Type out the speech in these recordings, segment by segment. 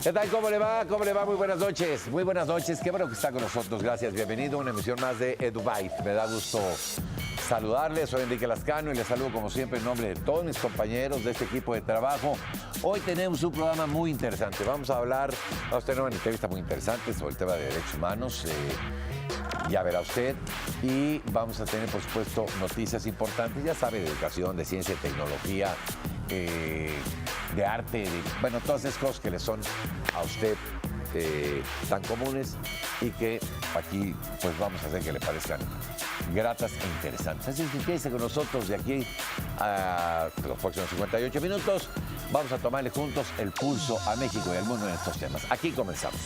¿Qué tal? ¿Cómo le va? ¿Cómo le va? Muy buenas noches. Muy buenas noches. Qué bueno que está con nosotros. Gracias. Bienvenido a una emisión más de EduByte. Me da gusto saludarles. Soy Enrique Lascano y les saludo como siempre en nombre de todos mis compañeros de este equipo de trabajo. Hoy tenemos un programa muy interesante. Vamos a tener una entrevista muy interesante sobre el tema de derechos humanos. Ya verá usted. Y vamos a tener, por supuesto, noticias importantes. Ya sabe, de educación, de ciencia y tecnología, de arte, todas esas cosas que le son a usted tan comunes y que aquí pues vamos a hacer que le parezcan gratas e interesantes. Así que quédese con nosotros de aquí a los próximos 58 minutos. Vamos a tomarle juntos el pulso a México y al mundo en estos temas. Aquí comenzamos.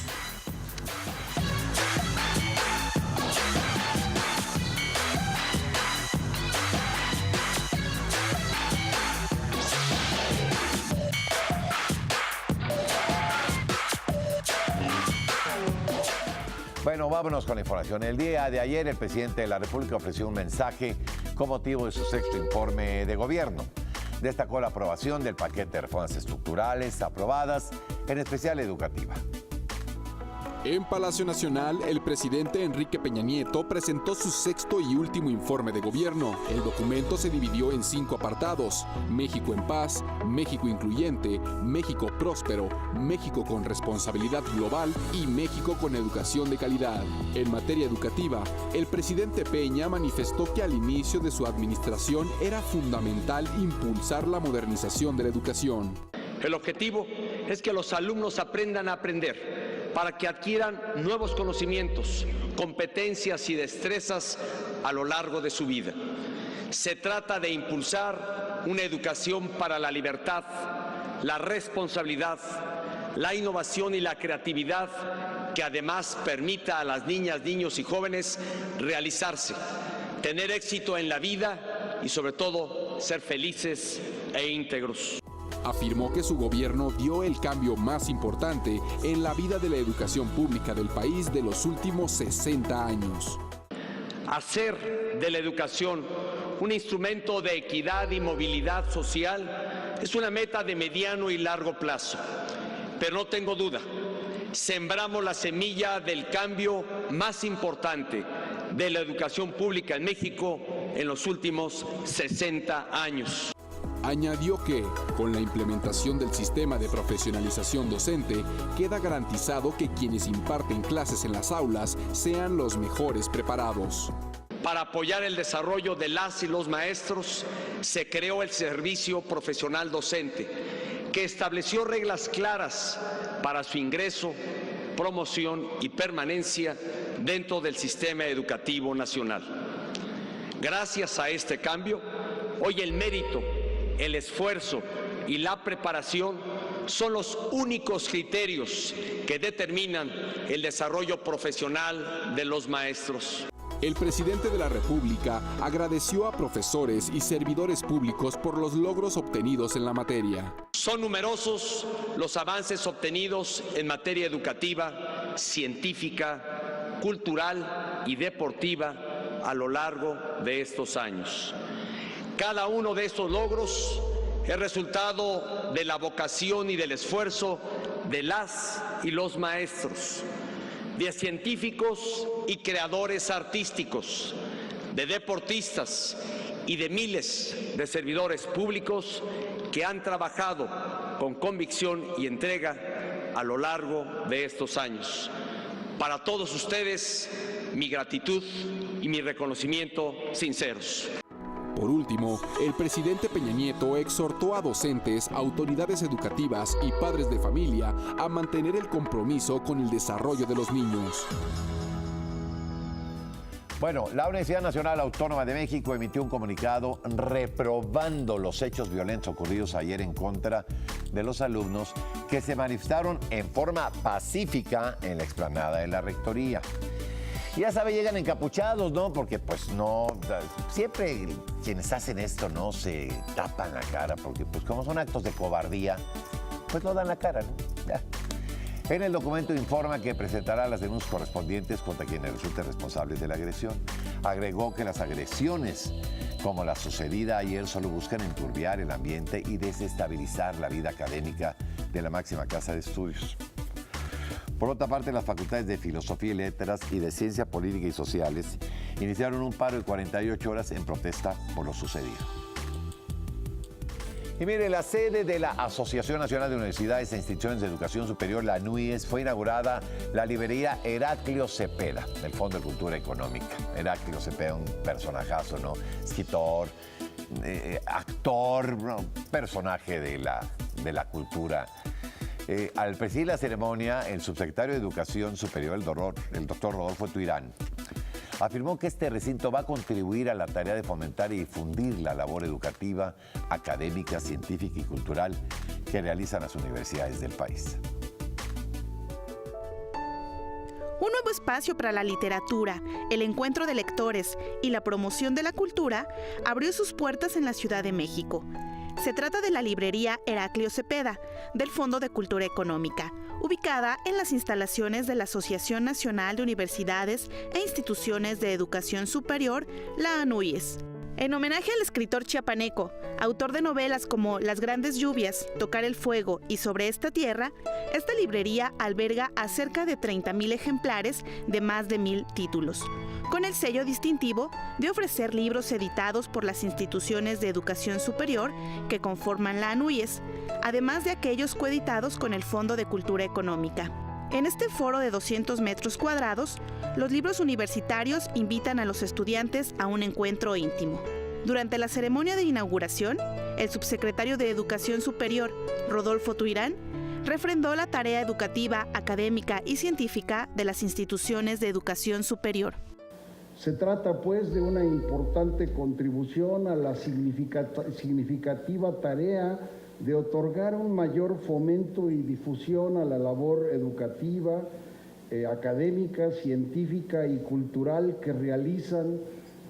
Bueno, vámonos con la información. El día de ayer, el presidente de la República ofreció un mensaje con motivo de su sexto informe de gobierno. Destacó la aprobación del paquete de reformas estructurales aprobadas, en especial educativa. En Palacio Nacional, el presidente Enrique Peña Nieto presentó su sexto y último informe de gobierno. El documento se dividió en 5 apartados: México en paz, México incluyente, México próspero, México con responsabilidad global y México con educación de calidad. En materia educativa, el presidente Peña manifestó que al inicio de su administración era fundamental impulsar la modernización de la educación. El objetivo es que los alumnos aprendan a aprender, para que adquieran nuevos conocimientos, competencias y destrezas a lo largo de su vida. Se trata de impulsar una educación para la libertad, la responsabilidad, la innovación y la creatividad, que además permita a las niñas, niños y jóvenes realizarse, tener éxito en la vida y sobre todo ser felices e íntegros. Afirmó que su gobierno dio el cambio más importante en la vida de la educación pública del país de los últimos 60 años. Hacer de la educación un instrumento de equidad y movilidad social es una meta de mediano y largo plazo. Pero no tengo duda, sembramos la semilla del cambio más importante de la educación pública en México en los últimos 60 años. Añadió que, con la implementación del sistema de profesionalización docente, queda garantizado que quienes imparten clases en las aulas sean los mejores preparados. Para apoyar el desarrollo de las y los maestros, se creó el Servicio Profesional Docente, que estableció reglas claras para su ingreso, promoción y permanencia dentro del sistema educativo nacional. Gracias a este cambio, hoy el mérito, el esfuerzo y la preparación son los únicos criterios que determinan el desarrollo profesional de los maestros. El presidente de la República agradeció a profesores y servidores públicos por los logros obtenidos en la materia. Son numerosos los avances obtenidos en materia educativa, científica, cultural y deportiva a lo largo de estos años. Cada uno de estos logros es resultado de la vocación y del esfuerzo de las y los maestros, de científicos y creadores artísticos, de deportistas y de miles de servidores públicos que han trabajado con convicción y entrega a lo largo de estos años. Para todos ustedes, mi gratitud y mi reconocimiento sinceros. Por último, el presidente Peña Nieto exhortó a docentes, autoridades educativas y padres de familia a mantener el compromiso con el desarrollo de los niños. Bueno, la Universidad Nacional Autónoma de México emitió un comunicado reprobando los hechos violentos ocurridos ayer en contra de los alumnos que se manifestaron en forma pacífica en la explanada de la Rectoría. Ya sabe, llegan encapuchados, ¿no? Porque pues no, siempre quienes hacen esto no se tapan la cara, porque pues como son actos de cobardía, pues no dan la cara, ¿no? Ya. En el documento informa que presentará las denuncias correspondientes contra quienes resulten responsables de la agresión. Agregó que las agresiones como la sucedida ayer, solo buscan enturbiar el ambiente y desestabilizar la vida académica de la máxima casa de estudios. Por otra parte, las facultades de Filosofía y Letras y de Ciencia Política y Sociales iniciaron un paro de 48 horas en protesta por lo sucedido. Y mire, la sede de la Asociación Nacional de Universidades e Instituciones de Educación Superior, la ANUYES, fue inaugurada la librería Heraclio Cepeda, del Fondo de Cultura Económica. Heraclio Cepeda, un personajazo, ¿no? Escritor, actor, ¿no? Personaje de la cultura. Al presidir la ceremonia, el subsecretario de Educación Superior, el doctor Rodolfo Tuirán, afirmó que este recinto va a contribuir a la tarea de fomentar y difundir la labor educativa, académica, científica y cultural que realizan las universidades del país. Un nuevo espacio para la literatura, el encuentro de lectores y la promoción de la cultura abrió sus puertas en la Ciudad de México. Se trata de la librería Heraclio Cepeda, del Fondo de Cultura Económica, ubicada en las instalaciones de la Asociación Nacional de Universidades e Instituciones de Educación Superior, la ANUYES. En homenaje al escritor chiapaneco, autor de novelas como Las Grandes Lluvias, Tocar el Fuego y Sobre esta Tierra, esta librería alberga a cerca de 30,000 ejemplares de más de 1,000 títulos, con el sello distintivo de ofrecer libros editados por las instituciones de educación superior que conforman la ANUYES, además de aquellos coeditados con el Fondo de Cultura Económica. En este foro de 200 metros cuadrados, los libros universitarios invitan a los estudiantes a un encuentro íntimo. Durante la ceremonia de inauguración, el subsecretario de Educación Superior, Rodolfo Tuirán, refrendó la tarea educativa, académica y científica de las instituciones de educación superior. Se trata, pues, de una importante contribución a la significativa tarea de otorgar un mayor fomento y difusión a la labor educativa, académica, científica y cultural que realizan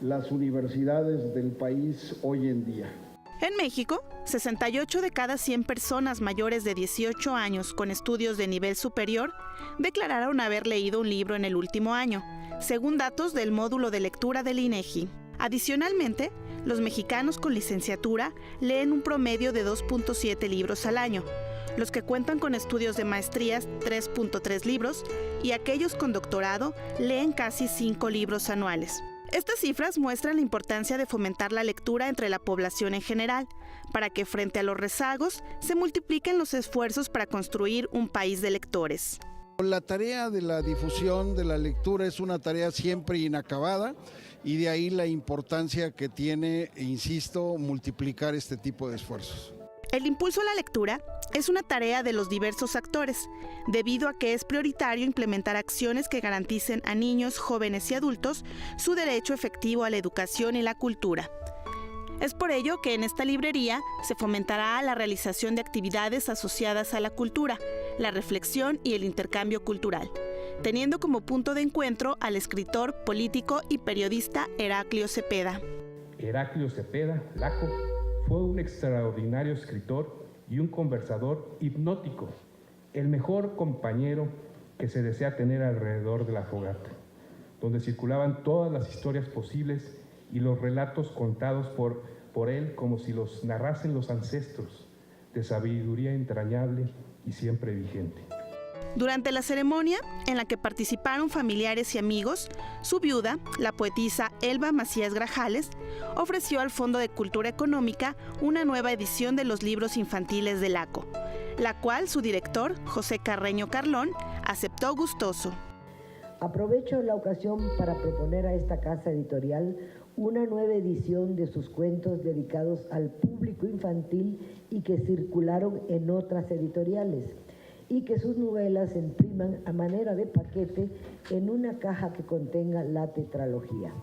las universidades del país hoy en día. En México, 68 de cada 100 personas mayores de 18 años con estudios de nivel superior declararon haber leído un libro en el último año, según datos del módulo de lectura del INEGI. Adicionalmente, los mexicanos con licenciatura leen un promedio de 2.7 libros al año, los que cuentan con estudios de maestrías 3.3 libros y aquellos con doctorado leen casi 5 libros anuales. Estas cifras muestran la importancia de fomentar la lectura entre la población en general, para que frente a los rezagos se multipliquen los esfuerzos para construir un país de lectores. La tarea de la difusión de la lectura es una tarea siempre inacabada y de ahí la importancia que tiene, insisto, multiplicar este tipo de esfuerzos. El impulso a la lectura es una tarea de los diversos actores, debido a que es prioritario implementar acciones que garanticen a niños, jóvenes y adultos su derecho efectivo a la educación y la cultura. Es por ello que en esta librería se fomentará la realización de actividades asociadas a la cultura, la reflexión y el intercambio cultural, teniendo como punto de encuentro al escritor, político y periodista Heraclio Cepeda. Heraclio Cepeda, Laco, fue un extraordinario escritor y un conversador hipnótico, el mejor compañero que se desea tener alrededor de la fogata, donde circulaban todas las historias posibles y los relatos contados por él como si los narrasen los ancestros, de sabiduría entrañable y siempre vigente. Durante la ceremonia, en la que participaron familiares y amigos, su viuda, la poetisa Elba Macías Grajales, ofreció al Fondo de Cultura Económica una nueva edición de los libros infantiles de Laco, la cual su director, José Carreño Carlón, aceptó gustoso. Aprovecho la ocasión para proponer a esta casa editorial una nueva edición de sus cuentos dedicados al público infantil y que circularon en otras editoriales, y que sus novelas se impriman a manera de paquete en una caja que contenga la tetralogía.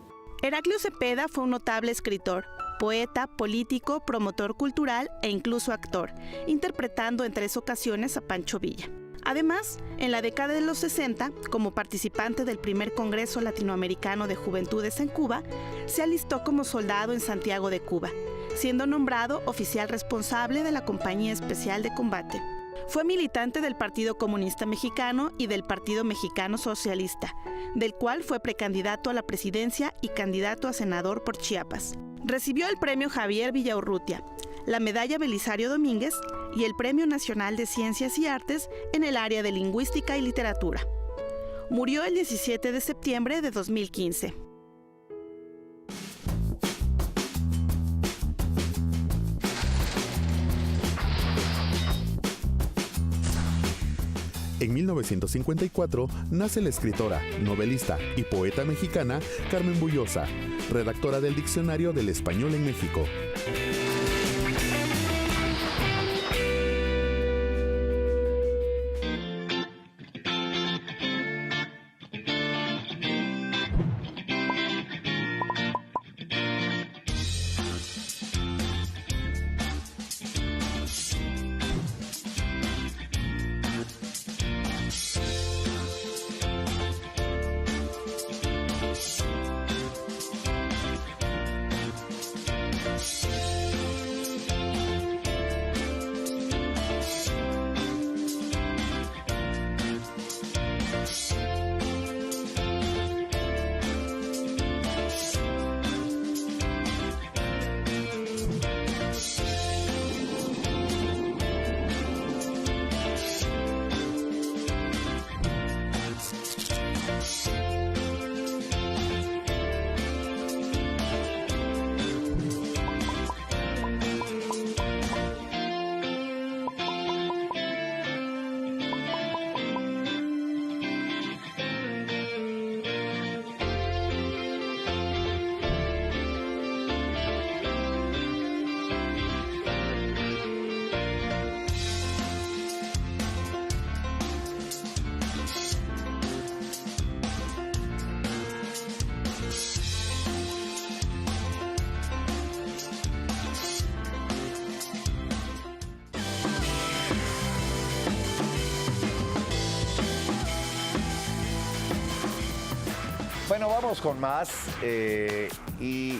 Heraclio Cepeda fue un notable escritor, poeta, político, promotor cultural e incluso actor, interpretando en 3 ocasiones a Pancho Villa. Además, en la década de los 60, como participante del primer Congreso Latinoamericano de Juventudes en Cuba, se alistó como soldado en Santiago de Cuba, siendo nombrado oficial responsable de la Compañía Especial de Combate. Fue militante del Partido Comunista Mexicano y del Partido Mexicano Socialista, del cual fue precandidato a la presidencia y candidato a senador por Chiapas. Recibió el Premio Javier Villaurrutia, la Medalla Belisario Domínguez y el Premio Nacional de Ciencias y Artes en el área de Lingüística y Literatura. Murió el 17 de septiembre de 2015. En 1954 nace la escritora, novelista y poeta mexicana Carmen Bullosa, redactora del Diccionario del Español en México. Bueno, vamos con más. Y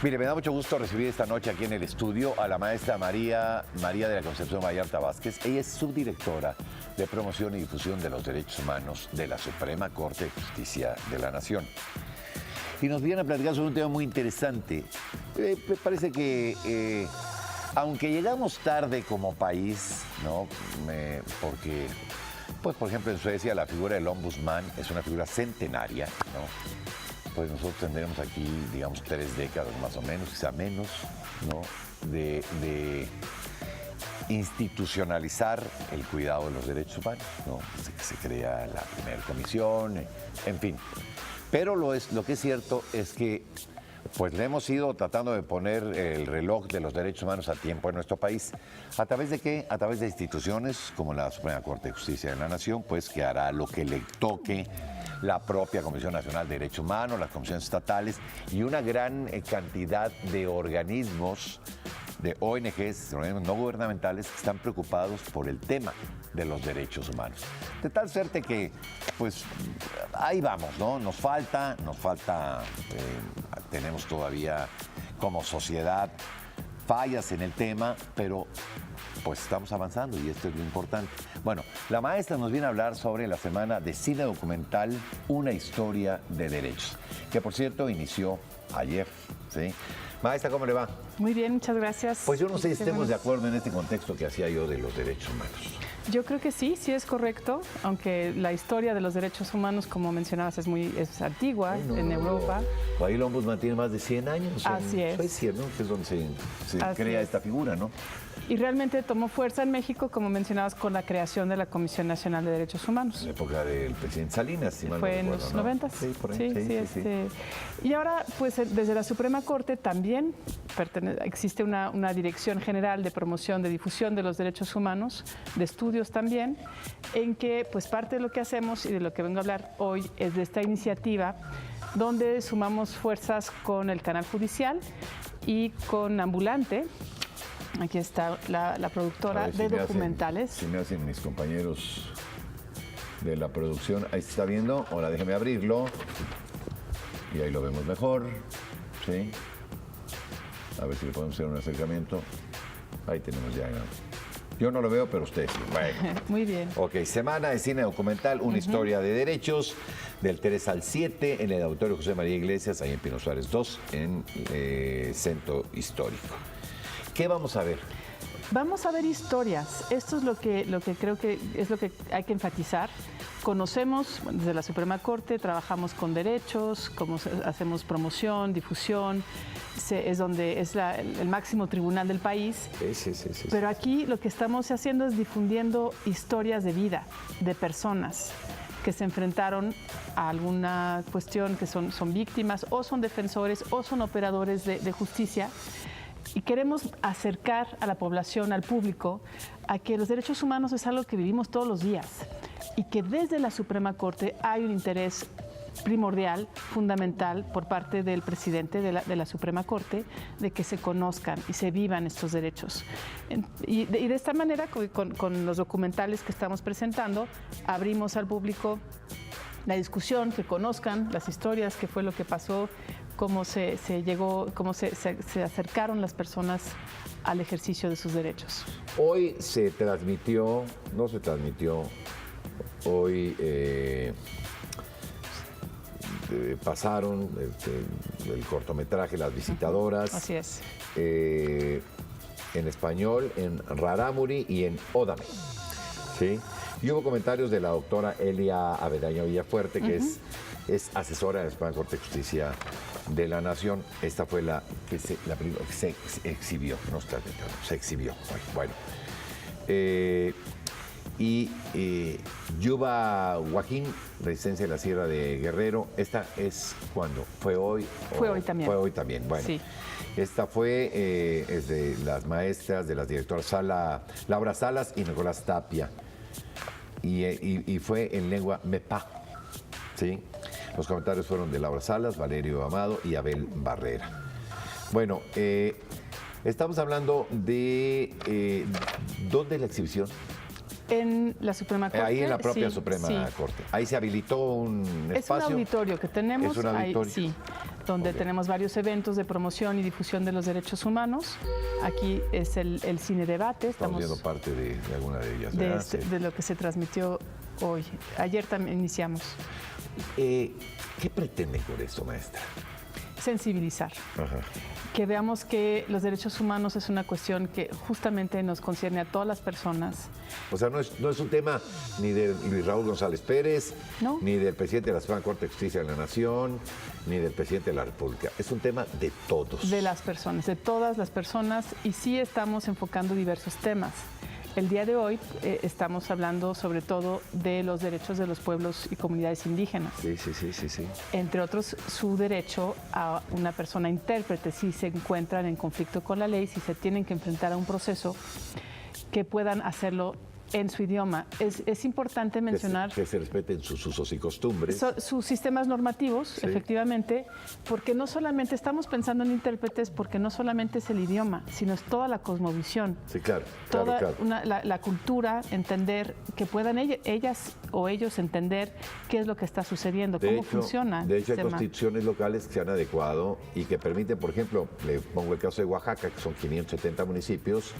mire, me da mucho gusto recibir esta noche aquí en el estudio a la maestra María de la Concepción Vallarta Vázquez. Ella es subdirectora de Promoción y Difusión de los Derechos Humanos de la Suprema Corte de Justicia de la Nación. Y nos viene a platicar sobre un tema muy interesante. Me parece que, aunque llegamos tarde como país, ¿no? Porque, pues, por ejemplo, en Suecia la figura del ombudsman es una figura centenaria, ¿no? Pues nosotros tendremos aquí, digamos, 3 décadas más o menos, quizá menos, ¿no? De institucionalizar el cuidado de los derechos humanos, ¿no? Desde que se crea la primera comisión, en fin. Pero lo que es cierto es que pues le hemos ido tratando de poner el reloj de los derechos humanos a tiempo en nuestro país. ¿A través de qué? A través de instituciones como la Suprema Corte de Justicia de la Nación, pues que hará lo que le toque la propia Comisión Nacional de Derechos Humanos, las comisiones estatales y una gran cantidad de organismos, de ONGs, organismos no gubernamentales que están preocupados por el tema de los derechos humanos. De tal suerte que, pues, ahí vamos, ¿no? Nos falta, tenemos todavía como sociedad fallas en el tema, pero pues estamos avanzando y esto es lo importante. Bueno, la maestra nos viene a hablar sobre la semana de cine documental Una historia de derechos, que por cierto inició ayer, ¿sí? Maestra, ¿cómo le va? Muy bien, muchas gracias. Pues yo no sé si estemos de acuerdo en este contexto que hacía yo de los derechos humanos. Yo creo que sí es correcto, aunque la historia de los derechos humanos, como mencionabas, es antigua en Europa. Ahí el ombudsman tiene más de 100 años. Así es. Suecia, ¿no? Que es donde se crea esta figura, ¿no? Y realmente tomó fuerza en México, como mencionabas, con la creación de la Comisión Nacional de Derechos Humanos. En la época del presidente Salinas, si mal no recuerdo, en los 90. Sí, por ahí. Sí. Y ahora, pues desde la Suprema Corte también existe una Dirección General de Promoción, de Difusión de los Derechos Humanos, de estudios también, en que pues parte de lo que hacemos y de lo que vengo a hablar hoy es de esta iniciativa donde sumamos fuerzas con el canal judicial y con Ambulante. Aquí está la productora de documentales. Si me hacen mis compañeros de la producción, ahí se está viendo. Ahora déjeme abrirlo. Y ahí lo vemos mejor. ¿Sí? A ver si le podemos hacer un acercamiento. Ahí tenemos ya Yo no lo veo, pero usted sí. Bueno. Muy bien. Ok, Semana de Cine Documental, una historia de derechos, del 3 al 7, en el Auditorio José María Iglesias, ahí en Pino Suárez 2, en Centro Histórico. ¿Qué vamos a ver? Vamos a ver historias. Esto es lo que creo que es lo que hay que enfatizar. Conocemos desde la Suprema Corte, trabajamos con derechos, hacemos promoción, difusión, es donde es el máximo tribunal del país. Sí. Pero aquí lo que estamos haciendo es difundiendo historias de vida, de personas que se enfrentaron a alguna cuestión, que son víctimas, o son defensores, o son operadores de justicia. Y queremos acercar a la población, al público, a que los derechos humanos es algo que vivimos todos los días y que desde la Suprema Corte hay un interés primordial, fundamental, por parte del presidente de la Suprema Corte, de que se conozcan y se vivan estos derechos. Y de esta manera, con los documentales que estamos presentando, abrimos al público la discusión, que conozcan las historias, qué fue lo que pasó, cómo se llegó, cómo se acercaron las personas al ejercicio de sus derechos. Hoy no se transmitió, hoy pasaron el cortometraje Las Visitadoras. Así es. En español, en Rarámuri y en Ódame. ¿Sí? Y hubo comentarios de la doctora Elia Avedaño Villafuerte, que es asesora de la Suprema Corte de Justicia de la Nación. Esta fue la película que se exhibió, no se transmitió, se exhibió. Bueno. Yuba Guajín, Resistencia de la Sierra de Guerrero. Esta es cuando fue hoy. Fue hoy también. Fue hoy también. Bueno. Sí. Esta fue es de las maestras, de las directoras Laura Salas y Nicolás Tapia. Y fue en lengua mepa. ¿Sí? Los comentarios fueron de Laura Salas, Valerio Amado y Abel Barrera. Bueno, estamos hablando de ¿dónde es la exhibición? En la Suprema Corte. Ahí en la propia Suprema Corte. Ahí se habilitó un espacio. Es un auditorio que tenemos. Es un auditorio. Ahí, donde tenemos varios eventos de promoción y difusión de los derechos humanos. Aquí es el Cine Debate. Estamos viendo parte de alguna de ellas. De lo que se transmitió hoy. Ayer también iniciamos. ¿Qué pretenden con esto, maestra? Sensibilizar. Ajá. Que veamos que los derechos humanos es una cuestión que justamente nos concierne a todas las personas. O sea, no es un tema ni de Luis Raúl González Pérez, ¿no? Ni del presidente de la Suprema Corte de Justicia de la Nación, ni del presidente de la República. Es un tema de todos. De las personas, de todas las personas, y sí estamos enfocando diversos temas. El día de hoy estamos hablando sobre todo de los derechos de los pueblos y comunidades indígenas. Sí. Entre otros, su derecho a una persona intérprete si se encuentran en conflicto con la ley, si se tienen que enfrentar a un proceso, que puedan hacerlo en su idioma. Es importante mencionar que se respeten sus usos y costumbres. Sus sistemas normativos, sí. Efectivamente, porque no solamente estamos pensando en intérpretes, porque no solamente es el idioma, sino es toda la cosmovisión. Sí, claro. La cultura, entender, que puedan ellas o ellos entender qué es lo que está sucediendo, cómo funciona. De hecho, hay constituciones locales que se han adecuado y que permiten, por ejemplo, le pongo el caso de Oaxaca, que son 570 municipios,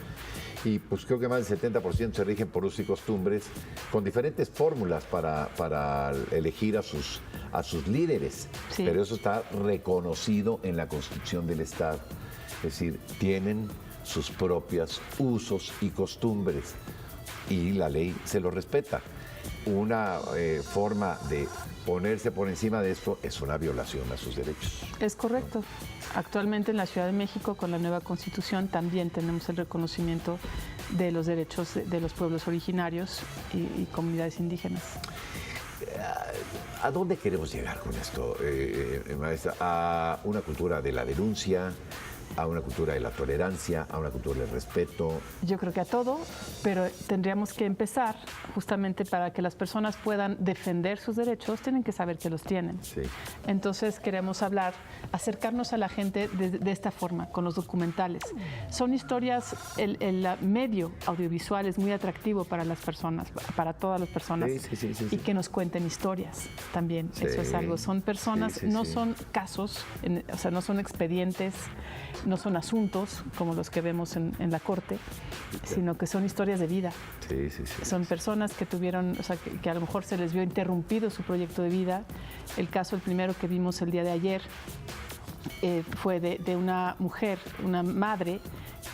y pues creo que más del 70% se rigen por usos y costumbres, con diferentes fórmulas para elegir a sus líderes. Sí. Pero eso está reconocido en la Constitución del Estado. Es decir, tienen sus propios usos y costumbres y la ley se lo respeta. Una forma de ponerse por encima de esto es una violación a sus derechos. Es correcto. Actualmente en la Ciudad de México, con la nueva Constitución, también tenemos el reconocimiento de los derechos de los pueblos originarios y comunidades indígenas. ¿A dónde queremos llegar con esto, maestra? ¿A una cultura de la denuncia? ¿A una cultura de la tolerancia? ¿A una cultura del respeto? Yo creo que a todo, pero tendríamos que empezar justamente para que las personas puedan defender sus derechos, tienen que saber que los tienen. Sí. Entonces queremos acercarnos a la gente de esta forma, con los documentales. Son historias, el medio audiovisual es muy atractivo para las personas, para todas las personas, sí. Y que nos cuenten historias también. Sí. Eso es algo, son personas, no son casos, o sea, no son expedientes. no son asuntos como los que vemos en la corte, sino que son historias de vida. Sí. Son personas que tuvieron, o sea, que a lo mejor se les vio interrumpido su proyecto de vida. El primero que vimos el día de ayer, fue de una mujer, una madre,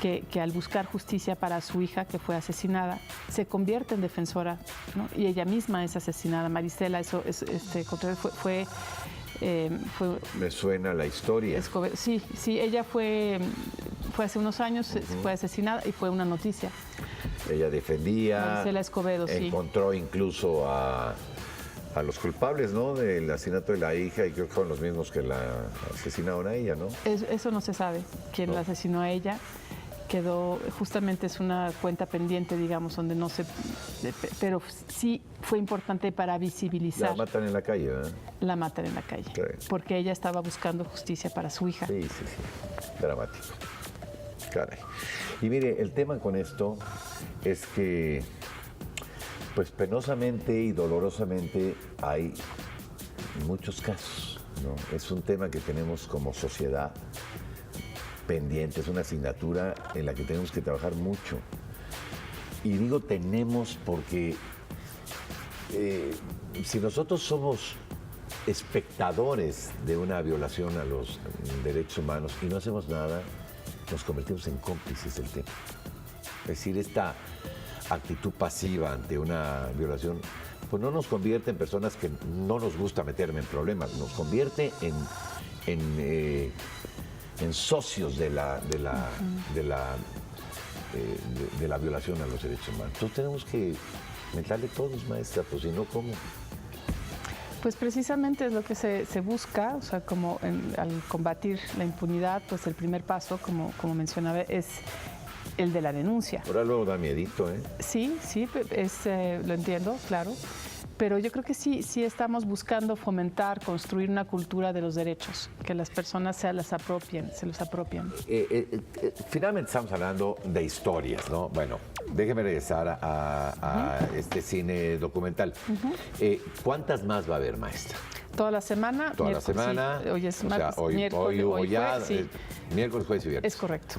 que al buscar justicia para su hija que fue asesinada, se convierte en defensora, ¿no? Y ella misma es asesinada. Marisela, fue Me suena la historia. Sí, ella fue hace unos años, fue asesinada y fue una noticia. Ella defendía, Marisela Escobedo, encontró incluso a los culpables, ¿no?, del asesinato de la hija, y creo que fueron los mismos que la asesinaron a ella, ¿no? Eso no se sabe quién la asesinó a ella. Justamente es una cuenta pendiente, digamos, donde no se... Pero sí fue importante para visibilizar. La matan en la calle, ¿verdad? La matan en la calle, sí. Porque ella estaba buscando justicia para su hija. Sí. Dramático. Caray. Y mire, el tema con esto es que, pues penosamente y dolorosamente hay muchos casos, ¿no? Es un tema que tenemos como sociedad pendiente, es una asignatura en la que tenemos que trabajar mucho. Y digo tenemos porque si nosotros somos espectadores de una violación a los derechos humanos y no hacemos nada, nos convertimos en cómplices del tema. Es decir, esta actitud pasiva ante una violación, pues no nos convierte en personas que no nos gusta meterme en problemas, nos convierte en socios de la violación a los derechos humanos. Entonces tenemos que meterle todos, maestra, pues si no, ¿cómo? Pues precisamente es lo que se busca, o sea, como al combatir la impunidad, pues el primer paso, como mencionaba, es el de la denuncia. Ahora luego da miedito, ¿eh? Sí, lo entiendo, claro. Pero yo creo que sí estamos buscando fomentar, construir una cultura de los derechos, que las personas se los apropien. Finalmente estamos hablando de historias, ¿no? Bueno, déjeme regresar a este cine documental. ¿Cuántas más va a haber, maestra? Toda la semana. Toda la semana. Sí, hoy es martes, miércoles, hoy ya, sí. Miércoles, jueves y viernes. Es correcto.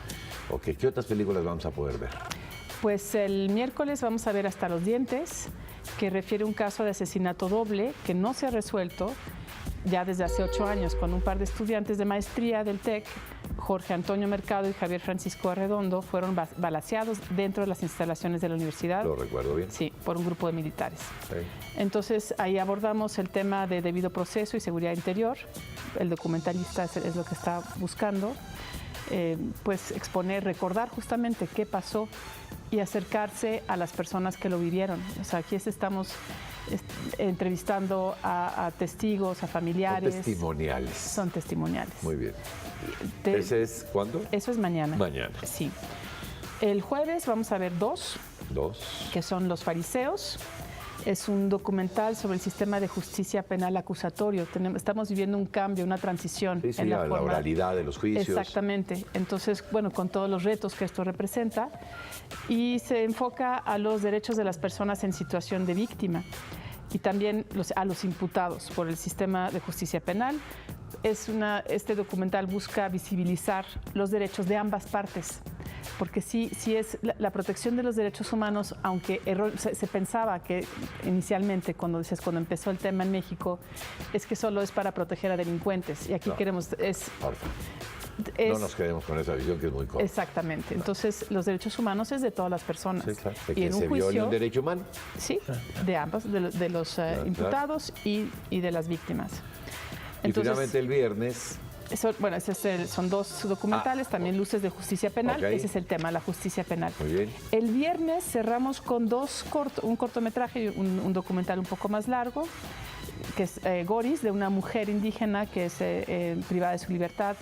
Ok, ¿qué otras películas vamos a poder ver? Pues el miércoles vamos a ver Hasta los dientes, que refiere un caso de asesinato doble que no se ha resuelto ya desde hace 8 años, cuando un par de estudiantes de maestría del TEC, Jorge Antonio Mercado y Javier Francisco Arredondo, fueron balaceados dentro de las instalaciones de la universidad. ¿Lo recuerdo bien? Sí, por un grupo de militares. Sí. Entonces ahí abordamos el tema de debido proceso y seguridad interior. El documentalista es lo que está buscando, pues exponer, recordar justamente qué pasó y acercarse a las personas que lo vivieron. O sea, aquí estamos entrevistando a testigos, a familiares. Son testimoniales. Son testimoniales. Muy bien. ¿Ese es cuándo? Eso es mañana. Mañana. Sí. El jueves vamos a ver dos, que son Los Fariseos. Es un documental sobre el sistema de justicia penal acusatorio. Estamos viviendo un cambio, una transición en la oralidad de los juicios. Exactamente. Entonces, bueno, con todos los retos que esto representa, y se enfoca a los derechos de las personas en situación de víctima y también a los imputados por el sistema de justicia penal. Este documental busca visibilizar los derechos de ambas partes, porque sí es la protección de los derechos humanos, aunque se pensaba que inicialmente, cuando empezó el tema en México, es que solo es para proteger a delincuentes, y aquí queremos... No nos quedemos con esa visión, que es muy corta. Exactamente. Entonces, los derechos humanos es de todas las personas. Sí, claro. ¿De que se viole un derecho humano? Sí, de ambos, de los imputados y de las víctimas. Entonces, y finalmente el viernes... son dos documentales, también Luces de Justicia Penal. Ese es el tema, la justicia penal. Muy bien. El viernes cerramos con un cortometraje y un documental un poco más largo, que es Goris, de una mujer indígena que es privada de su libertad.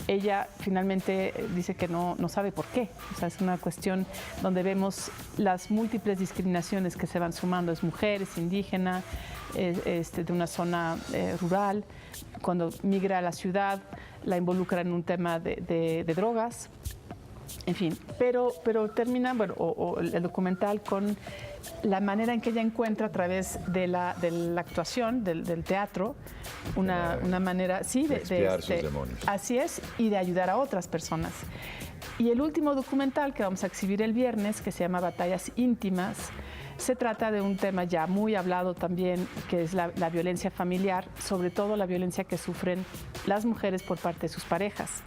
Ella finalmente dice que no sabe por qué. O sea, es una cuestión donde vemos las múltiples discriminaciones que se van sumando. Es mujer, es indígena, de una zona rural. Cuando migra a la ciudad, la involucra en un tema de drogas. En fin, pero termina, bueno, o el documental con la manera en que ella encuentra a través de la actuación, del teatro, una manera, sí, de expiar sus demonios. Así es, y de ayudar a otras personas. Y el último documental que vamos a exhibir el viernes, que se llama Batallas Íntimas, se trata de un tema ya muy hablado también, que es la violencia familiar, sobre todo la violencia que sufren las mujeres por parte de sus parejas.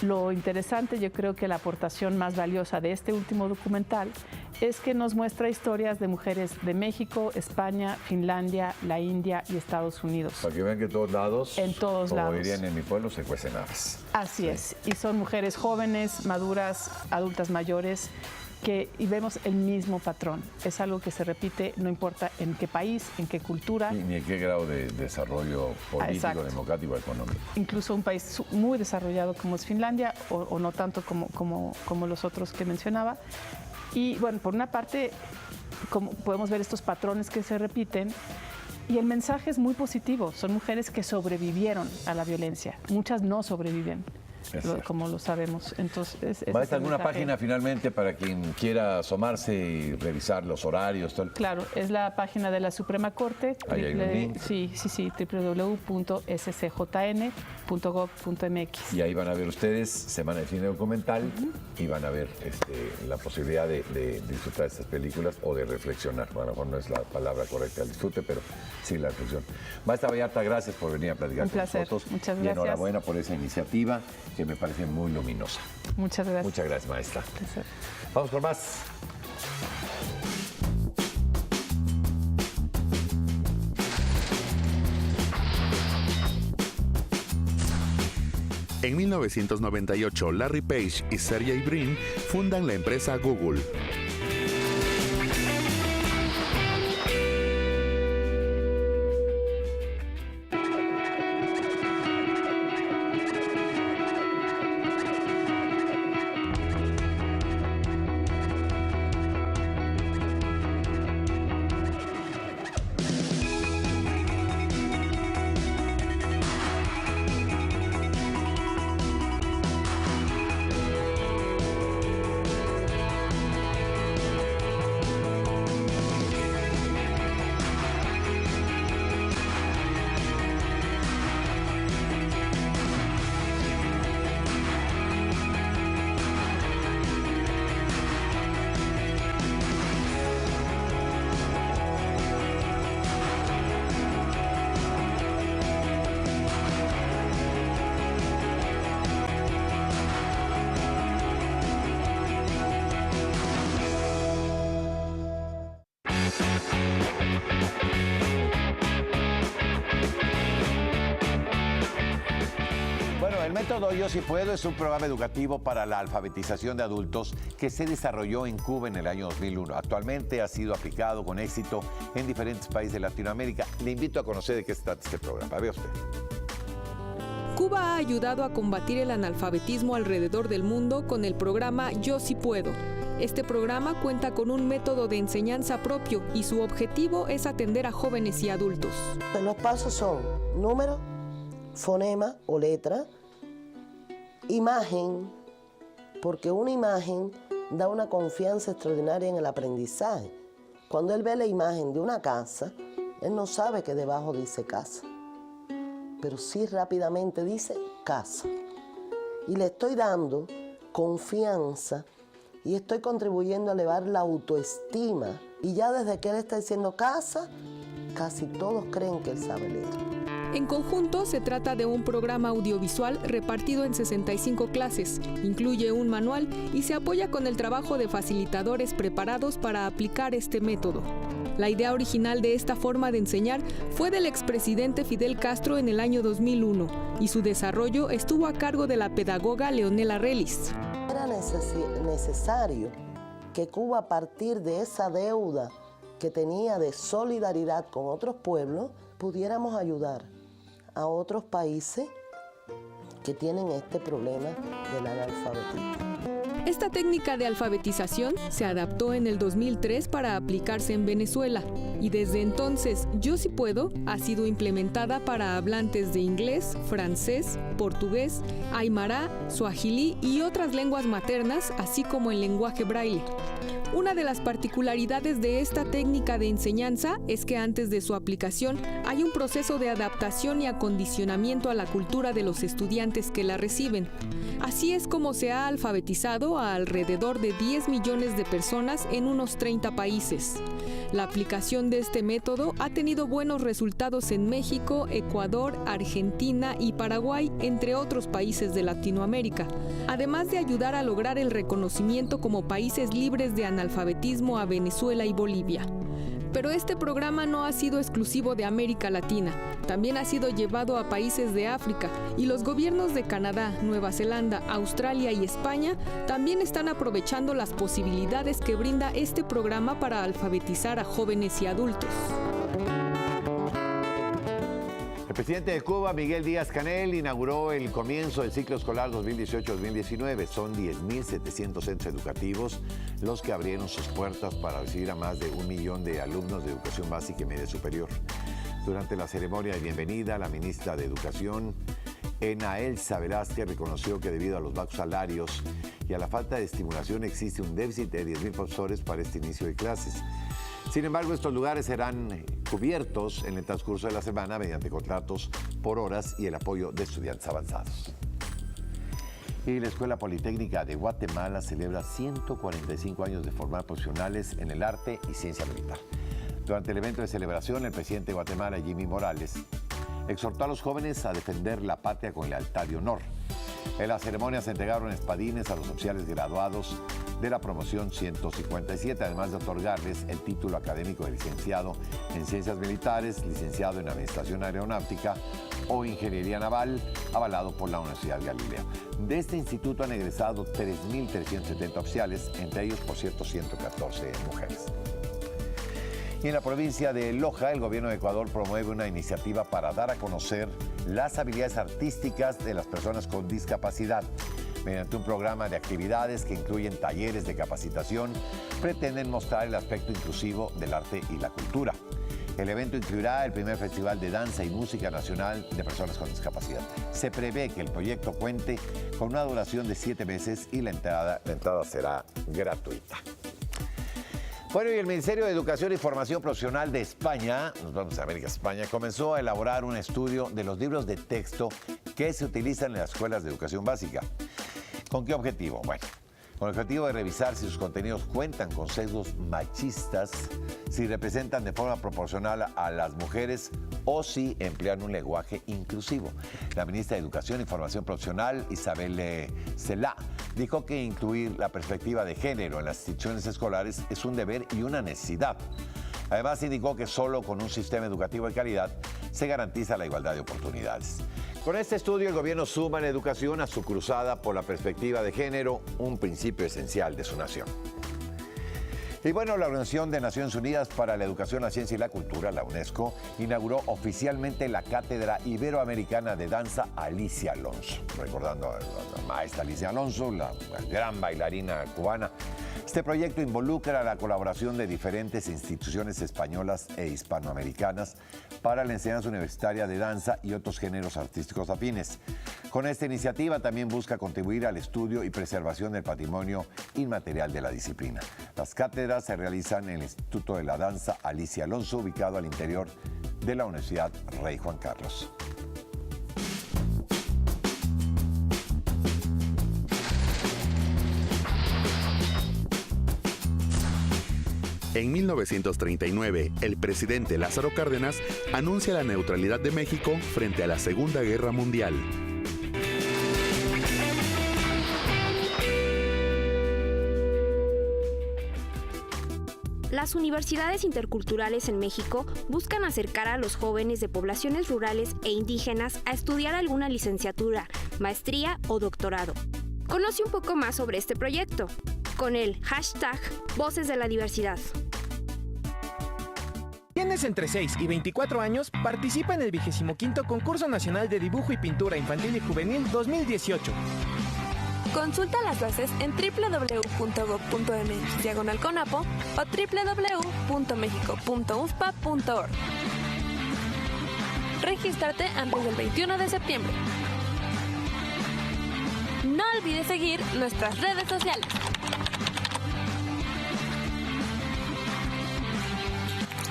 Lo interesante, yo creo que la aportación más valiosa de este último documental es que nos muestra historias de mujeres de México, España, Finlandia, la India y Estados Unidos. Para que vean que en todos lados, en todos como lados, dirían en mi pueblo, se cuecen habas. Así es, y son mujeres jóvenes, maduras, adultas mayores, y vemos el mismo patrón. Es algo que se repite, no importa en qué país, en qué cultura. Ni en qué grado de desarrollo político, exacto, democrático, económico. Incluso un país muy desarrollado como es Finlandia, o no tanto como los otros que mencionaba. Y bueno, por una parte, como podemos ver estos patrones que se repiten, y el mensaje es muy positivo. Son mujeres que sobrevivieron a la violencia. Muchas no sobreviven, como lo sabemos. Entonces, ¿Va a estar alguna página finalmente para quien quiera asomarse y revisar los horarios? Todo Claro, es la página de la Suprema Corte. Ahí hay un link. Sí, www.scjn.gov.mx. Y ahí van a ver ustedes Semana de Cine Documental y van a ver la posibilidad de disfrutar estas películas o de reflexionar. Bueno, a lo mejor no es la palabra correcta el disfrute, pero sí la reflexión. Maestra Vallarta, gracias por venir a platicar un placer. con nosotros. Muchas y gracias. enhorabuena por esa iniciativa que me parece muy luminosa. Muchas gracias. Muchas gracias, maestra. Placer. Vamos por más. En 1998, Larry Page y Sergey Brin fundan la empresa Google. El método Yo Sí Puedo es un programa educativo para la alfabetización de adultos que se desarrolló en Cuba en el año 2001. Actualmente ha sido aplicado con éxito en diferentes países de Latinoamérica. Le invito a conocer de qué se trata este programa. Vea usted. Cuba ha ayudado a combatir el analfabetismo alrededor del mundo con el programa Yo Sí Puedo. Este programa cuenta con un método de enseñanza propio y su objetivo es atender a jóvenes y adultos. Los pasos son número, fonema o letra, imagen, porque una imagen da una confianza extraordinaria en el aprendizaje. Cuando él ve la imagen de una casa, él no sabe que debajo dice casa, pero sí rápidamente dice casa. Y le estoy dando confianza y estoy contribuyendo a elevar la autoestima. Y ya desde que él está diciendo casa, casi todos creen que él sabe leer. En conjunto, se trata de un programa audiovisual repartido en 65 clases, incluye un manual y se apoya con el trabajo de facilitadores preparados para aplicar este método. La idea original de esta forma de enseñar fue del expresidente Fidel Castro en el año 2001 y su desarrollo estuvo a cargo de la pedagoga Leonela Relis. Era necesario que Cuba, a partir de esa deuda que tenía de solidaridad con otros pueblos, pudiéramos ayudar a otros países que tienen este problema del analfabetismo. Esta técnica de alfabetización se adaptó en el 2003 para aplicarse en Venezuela y desde entonces Yo Sí Puedo ha sido implementada para hablantes de inglés, francés, portugués, aymara, suajilí y otras lenguas maternas, así como en lenguaje braille. Una de las particularidades de esta técnica de enseñanza es que antes de su aplicación hay un proceso de adaptación y acondicionamiento a la cultura de los estudiantes que la reciben. Así es como se ha alfabetizado a alrededor de 10 millones de personas en unos 30 países. La aplicación de este método ha tenido buenos resultados en México, Ecuador, Argentina y Paraguay, entre otros países de Latinoamérica, además de ayudar a lograr el reconocimiento como países libres de analfabetismo a Venezuela y Bolivia. Pero este programa no ha sido exclusivo de América Latina, también ha sido llevado a países de África y los gobiernos de Canadá, Nueva Zelanda, Australia y España también están aprovechando las posibilidades que brinda este programa para alfabetizar a jóvenes y adultos. El presidente de Cuba, Miguel Díaz-Canel, inauguró el comienzo del ciclo escolar 2018-2019. Son 10.700 centros educativos los que abrieron sus puertas para recibir a más de 1 millón de alumnos de educación básica y media superior. Durante la ceremonia de bienvenida, la ministra de Educación, Ena Elsa Velázquez, reconoció que debido a los bajos salarios y a la falta de estimulación existe un déficit de 10.000 profesores para este inicio de clases. Sin embargo, estos lugares serán cubiertos en el transcurso de la semana mediante contratos por horas y el apoyo de estudiantes avanzados. Y la Escuela Politécnica de Guatemala celebra 145 años de formar profesionales en el arte y ciencia militar. Durante el evento de celebración, el presidente de Guatemala, Jimmy Morales, exhortó a los jóvenes a defender la patria con lealtad y honor. En la ceremonia se entregaron espadines a los oficiales graduados de la promoción 157, además de otorgarles el título académico de licenciado en Ciencias Militares, licenciado en Administración Aeronáutica o Ingeniería Naval, avalado por la Universidad Galileo. De este instituto han egresado 3.370 oficiales, entre ellos, por cierto, 114 mujeres. Y en la provincia de Loja, el gobierno de Ecuador promueve una iniciativa para dar a conocer las habilidades artísticas de las personas con discapacidad. Mediante un programa de actividades que incluyen talleres de capacitación, pretenden mostrar el aspecto inclusivo del arte y la cultura. El evento incluirá el primer Festival de Danza y Música Nacional de Personas con Discapacidad. Se prevé que el proyecto cuente con una duración de 7 meses y la entrada será gratuita. Bueno, y el Ministerio de Educación y Formación Profesional de España, nos vamos a América, España, comenzó a elaborar un estudio de los libros de texto que se utilizan en las escuelas de educación básica. ¿Con qué objetivo? Bueno, con el objetivo de revisar si sus contenidos cuentan con sesgos machistas, si representan de forma proporcional a las mujeres o si emplean un lenguaje inclusivo. La ministra de Educación y Formación Profesional, Isabel Cela, dijo que incluir la perspectiva de género en las instituciones escolares es un deber y una necesidad. Además, indicó que solo con un sistema educativo de calidad se garantiza la igualdad de oportunidades. Con este estudio, el gobierno suma en educación a su cruzada por la perspectiva de género, un principio esencial de su nación. Y bueno, la Organización de Naciones Unidas para la Educación, la Ciencia y la Cultura, la UNESCO, inauguró oficialmente la Cátedra Iberoamericana de Danza Alicia Alonso. Recordando a la maestra Alicia Alonso, la gran bailarina cubana. Este proyecto involucra la colaboración de diferentes instituciones españolas e hispanoamericanas para la enseñanza universitaria de danza y otros géneros artísticos afines. Con esta iniciativa también busca contribuir al estudio y preservación del patrimonio inmaterial de la disciplina. Las cátedras se realizan en el Instituto de la Danza Alicia Alonso, ubicado al interior de la Universidad Rey Juan Carlos. En 1939, el presidente Lázaro Cárdenas anuncia la neutralidad de México frente a la Segunda Guerra Mundial. Las universidades interculturales en México buscan acercar a los jóvenes de poblaciones rurales e indígenas a estudiar alguna licenciatura, maestría o doctorado. Conoce un poco más sobre este proyecto con el hashtag Voces de la Diversidad. Tienes entre 6 y 24 años, participa en el 25º Concurso Nacional de Dibujo y Pintura Infantil y Juvenil 2018. Consulta las bases en www.gov.mx/CONAPO o www.mexico.unfpa.org. Regístrate antes del 21 de septiembre. No olvides seguir nuestras redes sociales.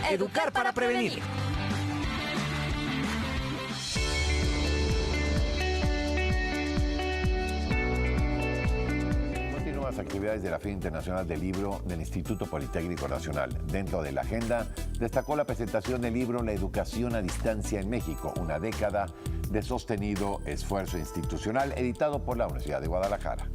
Educar para prevenir. Las actividades de la Feria Internacional del Libro del Instituto Politécnico Nacional. Dentro de la agenda destacó la presentación del libro La educación a distancia en México, una década de sostenido esfuerzo institucional, editado por la Universidad de Guadalajara.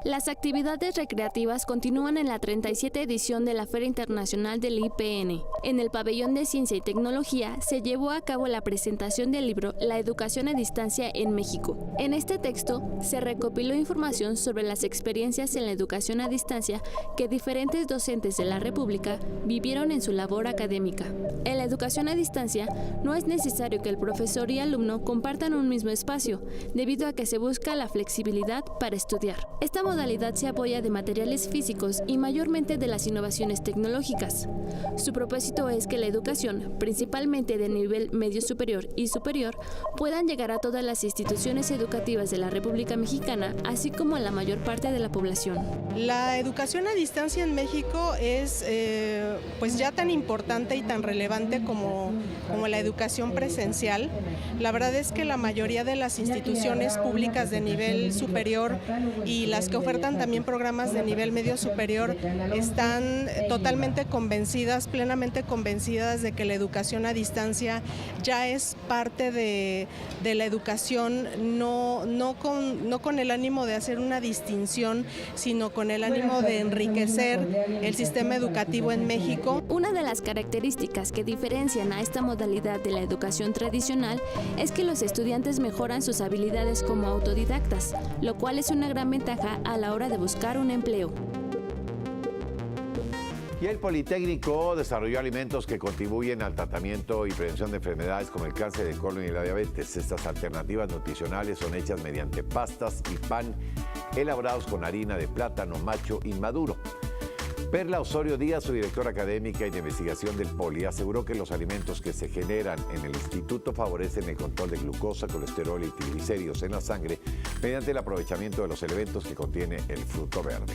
Las actividades recreativas continúan en la 37 edición de la Feria Internacional del IPN. En el Pabellón de Ciencia y Tecnología se llevó a cabo la presentación del libro La educación a distancia en México. En este texto se recopiló información sobre las experiencias en la educación a distancia que diferentes docentes de la República vivieron en su labor académica. En la educación a distancia no es necesario que el profesor y alumno compartan un mismo espacio, debido a que se busca la flexibilidad para estudiar. Esta modalidad se apoya de materiales físicos y mayormente de las innovaciones tecnológicas. Su propósito es que la educación, principalmente de nivel medio superior y superior, puedan llegar a todas las instituciones educativas de la República Mexicana, así como a la mayor parte de la población. La educación a distancia en México es pues ya tan importante y tan relevante como la educación presencial. La verdad es que la mayoría de las instituciones públicas de nivel superior y las que ofertan también programas de nivel medio superior están totalmente convencidas, plenamente convencidas de que la educación a distancia ya es parte de la educación, no con el ánimo de hacer una distinción, sino con el ánimo de enriquecer el sistema educativo en México. Una de las características que diferencian a esta modalidad de la educación tradicional es que los estudiantes mejoran sus habilidades como autodidactas, lo cual es una gran ventaja a la hora de buscar un empleo. Y el Politécnico desarrolló alimentos que contribuyen al tratamiento y prevención de enfermedades como el cáncer de colon y la diabetes. Estas alternativas nutricionales son hechas mediante pastas y pan elaborados con harina de plátano macho inmaduro. Perla Osorio Díaz, su directora académica y de investigación del Poli, aseguró que los alimentos que se generan en el instituto favorecen el control de glucosa, colesterol y triglicéridos en la sangre mediante el aprovechamiento de los elementos que contiene el fruto verde.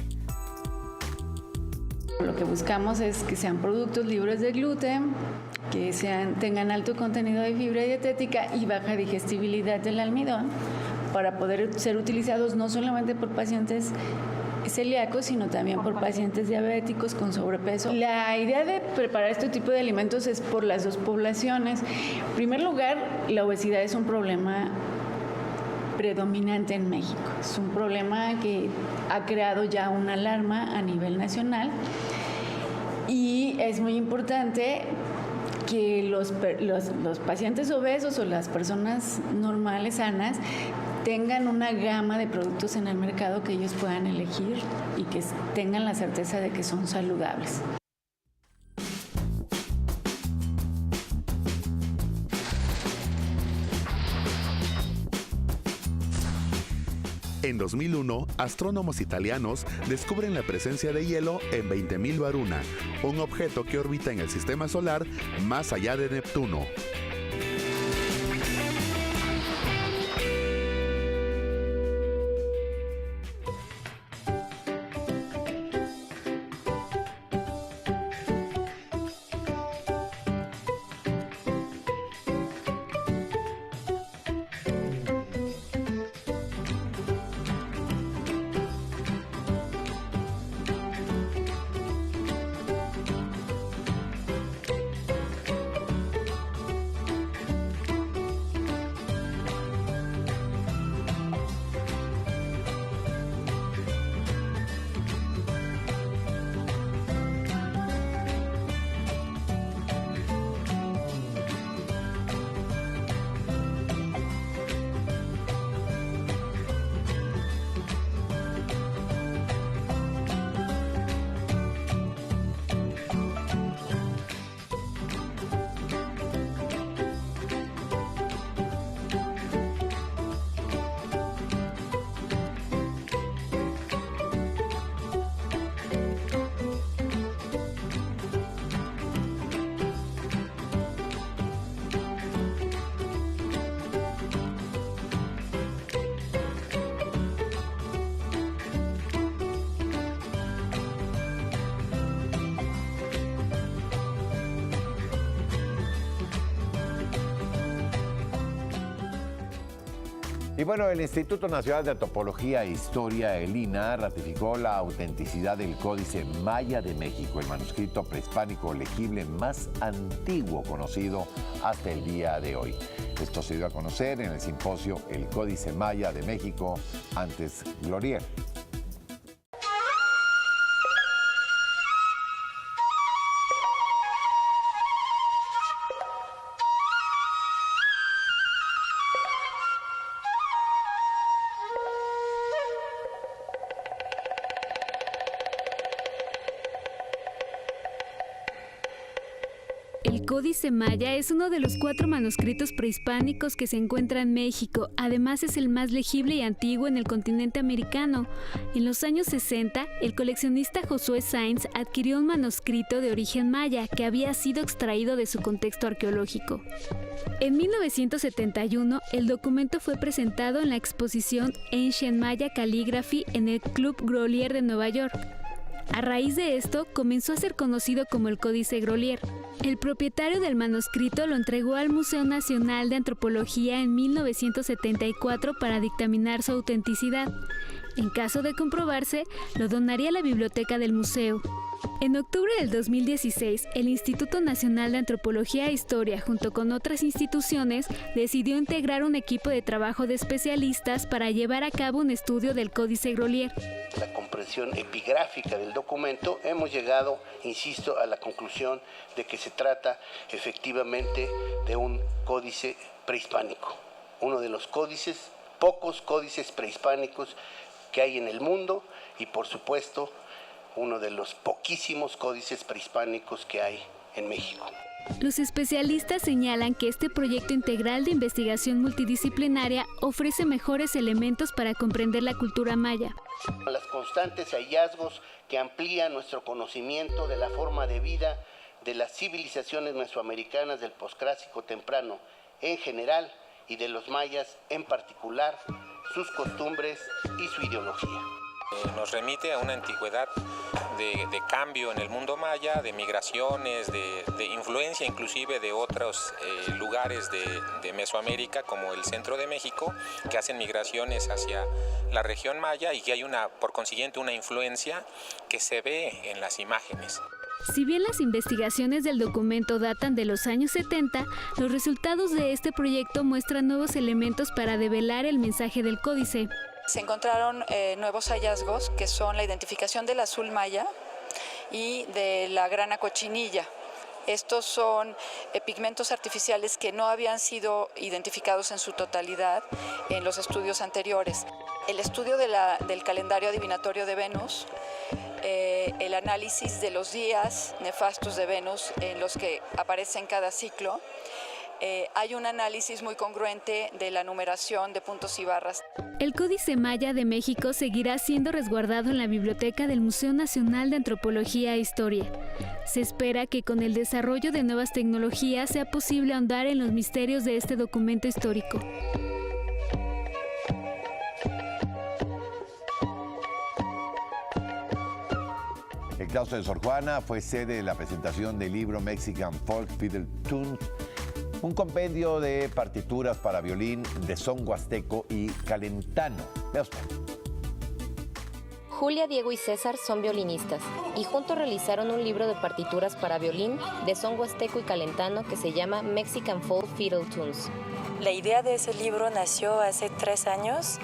Lo que buscamos es que sean productos libres de gluten, que tengan alto contenido de fibra dietética y baja digestibilidad del almidón, para poder ser utilizados no solamente por pacientes celíacos, sino también por pacientes diabéticos con sobrepeso. La idea de preparar este tipo de alimentos es por las dos poblaciones. En primer lugar, la obesidad es un problema predominante en México. Es un problema que ha creado ya una alarma a nivel nacional y es muy importante que los pacientes obesos o las personas normales, sanas, tengan una gama de productos en el mercado que ellos puedan elegir y que tengan la certeza de que son saludables. En 2001, astrónomos italianos descubren la presencia de hielo en 20.000 Varuna, un objeto que orbita en el sistema solar más allá de Neptuno. Y bueno, el Instituto Nacional de Antropología e Historia, el INAH, ratificó la autenticidad del Códice Maya de México, el manuscrito prehispánico legible más antiguo conocido hasta el día de hoy. Esto se dio a conocer en el simposio El Códice Maya de México, antes Glorier. El Códice Maya es uno de los 4 manuscritos prehispánicos que se encuentra en México. Además, es el más legible y antiguo en el continente americano. En los años 60, el coleccionista Josué Sáenz adquirió un manuscrito de origen maya que había sido extraído de su contexto arqueológico. En 1971, el documento fue presentado en la exposición Ancient Maya Calligraphy en el Club Grolier de Nueva York. A raíz de esto, comenzó a ser conocido como el Códice Grolier. El propietario del manuscrito lo entregó al Museo Nacional de Antropología en 1974 para dictaminar su autenticidad. En caso de comprobarse, lo donaría a la biblioteca del museo. En octubre del 2016, el Instituto Nacional de Antropología e Historia, junto con otras instituciones, decidió integrar un equipo de trabajo de especialistas para llevar a cabo un estudio del Códice Grolier. La comprensión epigráfica del documento, hemos llegado, insisto, a la conclusión de que se trata efectivamente de un códice prehispánico, uno de los códices, pocos códices prehispánicos que hay en el mundo y, por supuesto, uno de los poquísimos códices prehispánicos que hay en México. Los especialistas señalan que este proyecto integral de investigación multidisciplinaria ofrece mejores elementos para comprender la cultura maya. Las constantes hallazgos que amplían nuestro conocimiento de la forma de vida de las civilizaciones mesoamericanas del posclásico temprano en general y de los mayas en particular, sus costumbres y su ideología. Nos remite a una antigüedad de cambio en el mundo maya, de migraciones, de influencia inclusive de otros lugares de Mesoamérica, como el centro de México, que hacen migraciones hacia la región maya y que hay por consiguiente una influencia que se ve en las imágenes. Si bien las investigaciones del documento datan de los años 70, los resultados de este proyecto muestran nuevos elementos para develar el mensaje del códice. Se encontraron nuevos hallazgos que son la identificación del azul maya y de la grana cochinilla. Estos son pigmentos artificiales que no habían sido identificados en su totalidad en los estudios anteriores. El estudio del calendario adivinatorio de Venus, el análisis de los días nefastos de Venus en los que aparece en cada ciclo. Hay un análisis muy congruente de la numeración de puntos y barras. El Códice Maya de México seguirá siendo resguardado en la Biblioteca del Museo Nacional de Antropología e Historia. Se espera que con el desarrollo de nuevas tecnologías sea posible ahondar en los misterios de este documento histórico. El claustro de Sor Juana fue sede de la presentación del libro Mexican Folk Fiddle Tunes, un compendio de partituras para violín de son huasteco y calentano. Vea usted. Julia, Diego y César son violinistas y juntos realizaron un libro de partituras para violín de son huasteco y calentano que se llama Mexican Folk Fiddle Tunes. La idea de ese libro nació hace 3 años,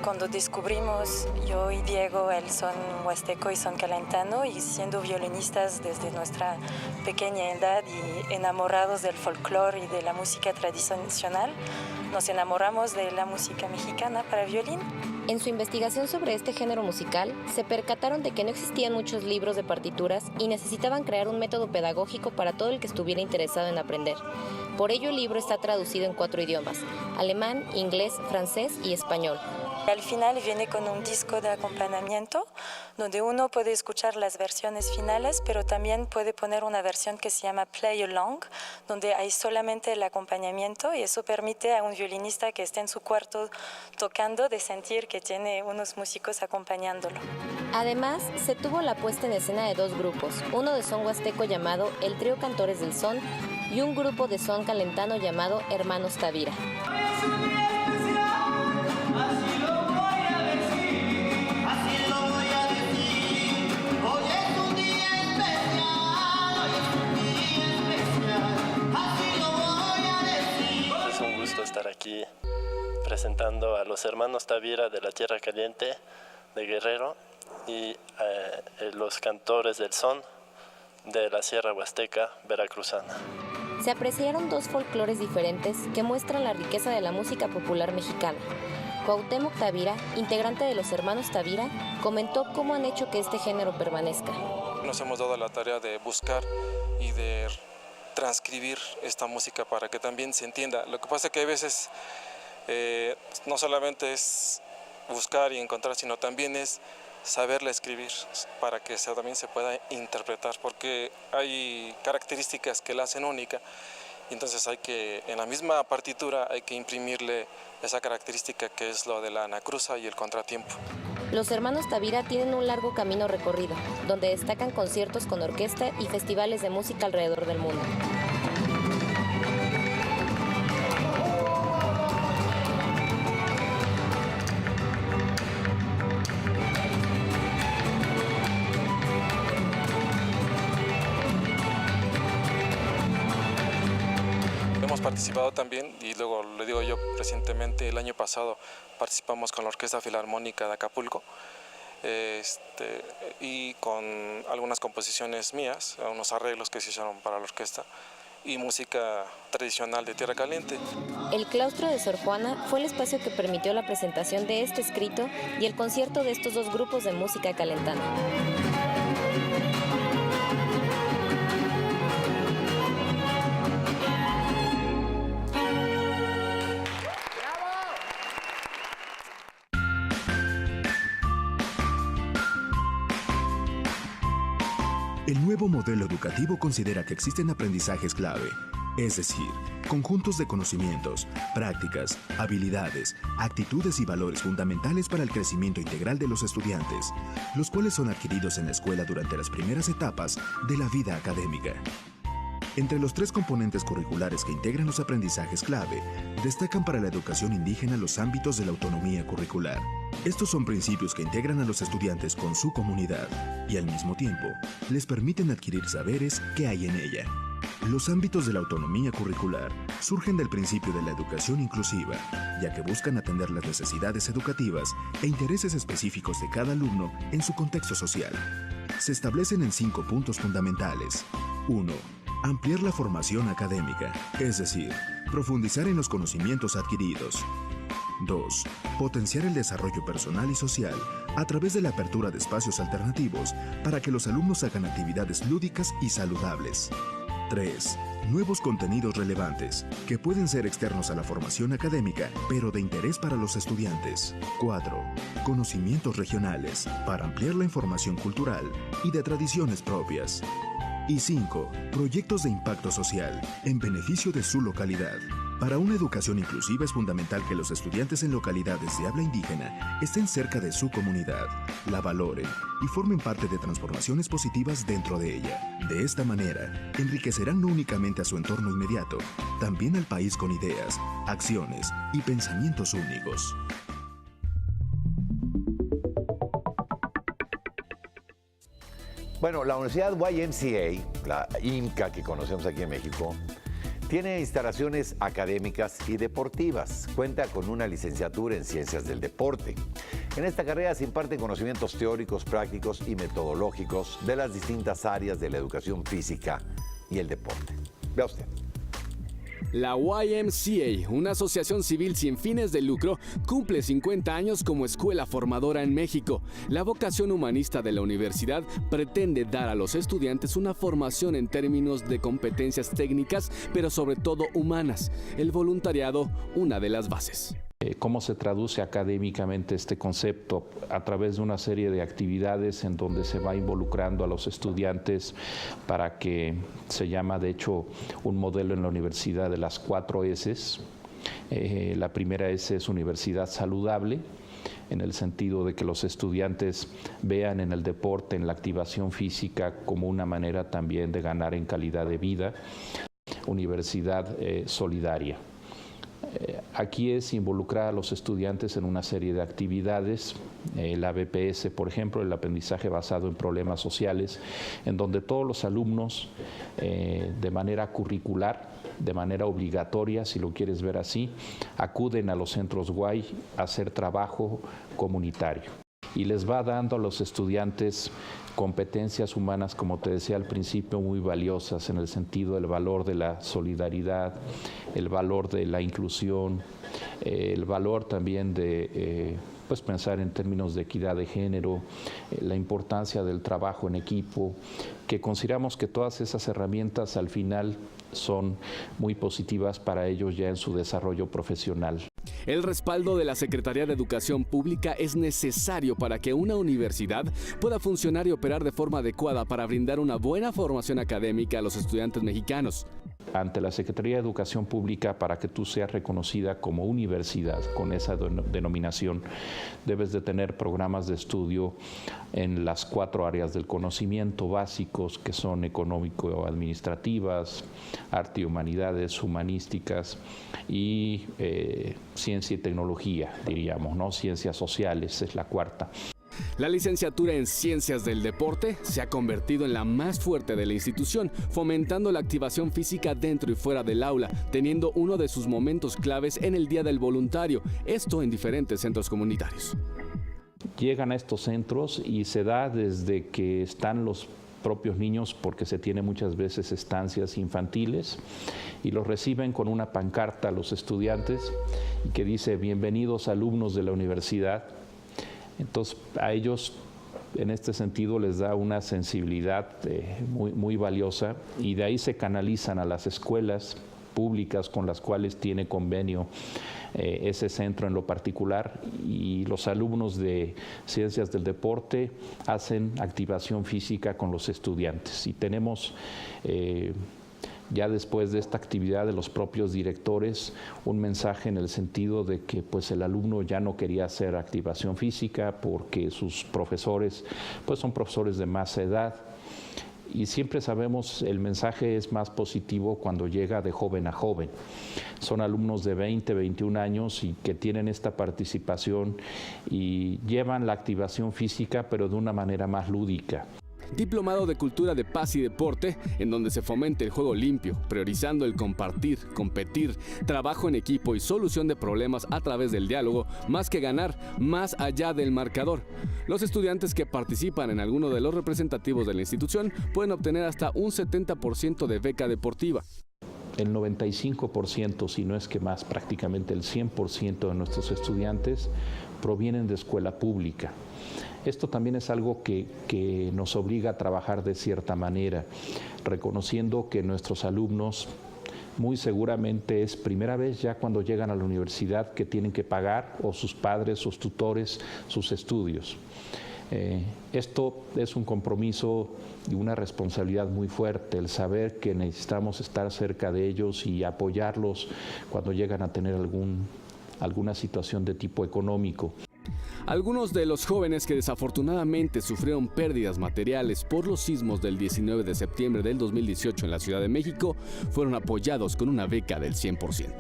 cuando descubrimos yo y Diego el son huasteco y son calentano, y siendo violinistas desde nuestra pequeña edad y enamorados del folclore y de la música tradicional, nos enamoramos de la música mexicana para violín. En su investigación sobre este género musical, se percataron de que no existían muchos libros de partituras y necesitaban crear un método pedagógico para todo el que estuviera interesado en aprender. Por ello, el libro está traducido en 4 idiomas: alemán, inglés, francés y español. Al final viene con un disco de acompañamiento donde uno puede escuchar las versiones finales, pero también puede poner una versión que se llama Play Along, donde hay solamente el acompañamiento, y eso permite a un violinista que esté en su cuarto tocando de sentir que tiene unos músicos acompañándolo. Además, se tuvo la puesta en escena de 2 grupos, uno de son huasteco llamado El Trío Cantores del Son y un grupo de son calentano llamado Hermanos Tavira. representando a los hermanos Tavira de la Tierra Caliente de Guerrero y los cantores del son de la Sierra Huasteca veracruzana. Se apreciaron dos folclores diferentes que muestran la riqueza de la música popular mexicana. Cuauhtémoc Tavira, integrante de los hermanos Tavira, comentó cómo han hecho que este género permanezca. Nos hemos dado la tarea de buscar y de transcribir esta música para que también se entienda. Lo que pasa es que a veces no solamente es buscar y encontrar, sino también es saberla escribir para que también se pueda interpretar, porque hay características que la hacen única, y entonces hay que, en la misma partitura, hay que imprimirle esa característica que es lo de la anacruza y el contratiempo. Los hermanos Tavira tienen un largo camino recorrido, donde destacan conciertos con orquesta y festivales de música alrededor del mundo. Hemos participado también, y luego le digo yo, recientemente, el año pasado, participamos con la Orquesta Filarmónica de Acapulco, y con algunas composiciones mías, unos arreglos que se hicieron para la orquesta, y música tradicional de Tierra Caliente. El claustro de Sor Juana fue el espacio que permitió la presentación de este escrito y el concierto de estos dos grupos de música calentana. El nuevo modelo educativo considera que existen aprendizajes clave, es decir, conjuntos de conocimientos, prácticas, habilidades, actitudes y valores fundamentales para el crecimiento integral de los estudiantes, los cuales son adquiridos en la escuela durante las primeras etapas de la vida académica. Entre los tres componentes curriculares que integran los aprendizajes clave, destacan para la educación indígena los ámbitos de la autonomía curricular. Estos son principios que integran a los estudiantes con su comunidad y al mismo tiempo les permiten adquirir saberes que hay en ella. Los ámbitos de la autonomía curricular surgen del principio de la educación inclusiva, ya que buscan atender las necesidades educativas e intereses específicos de cada alumno en su contexto social. Se establecen en 5 puntos fundamentales. 1. Ampliar la formación académica, es decir, profundizar en los conocimientos adquiridos. 2. Potenciar el desarrollo personal y social a través de la apertura de espacios alternativos para que los alumnos hagan actividades lúdicas y saludables. 3. Nuevos contenidos relevantes, que pueden ser externos a la formación académica, pero de interés para los estudiantes. 4. Conocimientos regionales, para ampliar la información cultural y de tradiciones propias. Y 5. Proyectos de impacto social, en beneficio de su localidad. Para una educación inclusiva es fundamental que los estudiantes en localidades de habla indígena estén cerca de su comunidad, la valoren y formen parte de transformaciones positivas dentro de ella. De esta manera, enriquecerán no únicamente a su entorno inmediato, también al país con ideas, acciones y pensamientos únicos. Bueno, la Universidad YMCA, la IMCA que conocemos aquí en México, tiene instalaciones académicas y deportivas. Cuenta con una licenciatura en Ciencias del Deporte. En esta carrera se imparten conocimientos teóricos, prácticos y metodológicos de las distintas áreas de la educación física y el deporte. Vea usted. La YMCA, una asociación civil sin fines de lucro, cumple 50 años como escuela formadora en México. La vocación humanista de la universidad pretende dar a los estudiantes una formación en términos de competencias técnicas, pero sobre todo humanas. El voluntariado, una de las bases. ¿Cómo se traduce académicamente este concepto? A través de una serie de actividades en donde se va involucrando a los estudiantes para que se llama, de hecho, un modelo en la universidad de las 4 S's. La primera S es universidad saludable, en el sentido de que los estudiantes vean en el deporte, en la activación física, como una manera también de ganar en calidad de vida. Universidad solidaria. Aquí es involucrar a los estudiantes en una serie de actividades, el ABPS, por ejemplo, el aprendizaje basado en problemas sociales, en donde todos los alumnos, de manera curricular, de manera obligatoria, si lo quieres ver así, acuden a los centros WAI a hacer trabajo comunitario. Y les va dando a los estudiantes competencias humanas, como te decía al principio, muy valiosas en el sentido del valor de la solidaridad, el valor de la inclusión, el valor también de pues pensar en términos de equidad de género, la importancia del trabajo en equipo, que consideramos que todas esas herramientas al final son muy positivas para ellos ya en su desarrollo profesional. El respaldo de la Secretaría de Educación Pública es necesario para que una universidad pueda funcionar y operar de forma adecuada para brindar una buena formación académica a los estudiantes mexicanos. Ante la Secretaría de Educación Pública, para que tú seas reconocida como universidad con esa denominación, debes de tener programas de estudio en las 4 áreas del conocimiento básicos, que son económico-administrativas, arte y humanidades, humanísticas y ciencia y tecnología, diríamos, ¿no? Ciencias sociales es la 4ª. La licenciatura en Ciencias del Deporte se ha convertido en la más fuerte de la institución, fomentando la activación física dentro y fuera del aula, teniendo uno de sus momentos claves en el Día del Voluntario, esto en diferentes centros comunitarios. Llegan a estos centros y se da desde que están los propios niños, porque se tiene muchas veces estancias infantiles, y los reciben con una pancarta a los estudiantes que dice: bienvenidos alumnos de la universidad. Entonces a ellos en este sentido les da una sensibilidad muy valiosa, y de ahí se canalizan a las escuelas públicas con las cuales tiene convenio ese centro en lo particular, y los alumnos de Ciencias del Deporte hacen activación física con los estudiantes. Y tenemos ya después de esta actividad de los propios directores un mensaje en el sentido de que pues el alumno ya no quería hacer activación física porque sus profesores pues son profesores de más edad, y siempre sabemos el mensaje es más positivo cuando llega de joven a joven. Son alumnos de 20, 21 años y que tienen esta participación y llevan la activación física pero de una manera más lúdica. Diplomado de Cultura de Paz y Deporte, en donde se fomente el juego limpio, priorizando el compartir, competir, trabajo en equipo y solución de problemas a través del diálogo, más que ganar, más allá del marcador. Los estudiantes que participan en alguno de los representativos de la institución pueden obtener hasta un 70% de beca deportiva. El 95%, si no es que más, prácticamente el 100% de nuestros estudiantes provienen de escuela pública. Esto también es algo que nos obliga a trabajar de cierta manera, reconociendo que nuestros alumnos muy seguramente es primera vez ya cuando llegan a la universidad que tienen que pagar, o sus padres, sus tutores, sus estudios. Esto es un compromiso y una responsabilidad muy fuerte, el saber que necesitamos estar cerca de ellos y apoyarlos cuando llegan a tener alguna situación de tipo económico. Algunos de los jóvenes que desafortunadamente sufrieron pérdidas materiales por los sismos del 19 de septiembre del 2018 en la Ciudad de México fueron apoyados con una beca del 100%.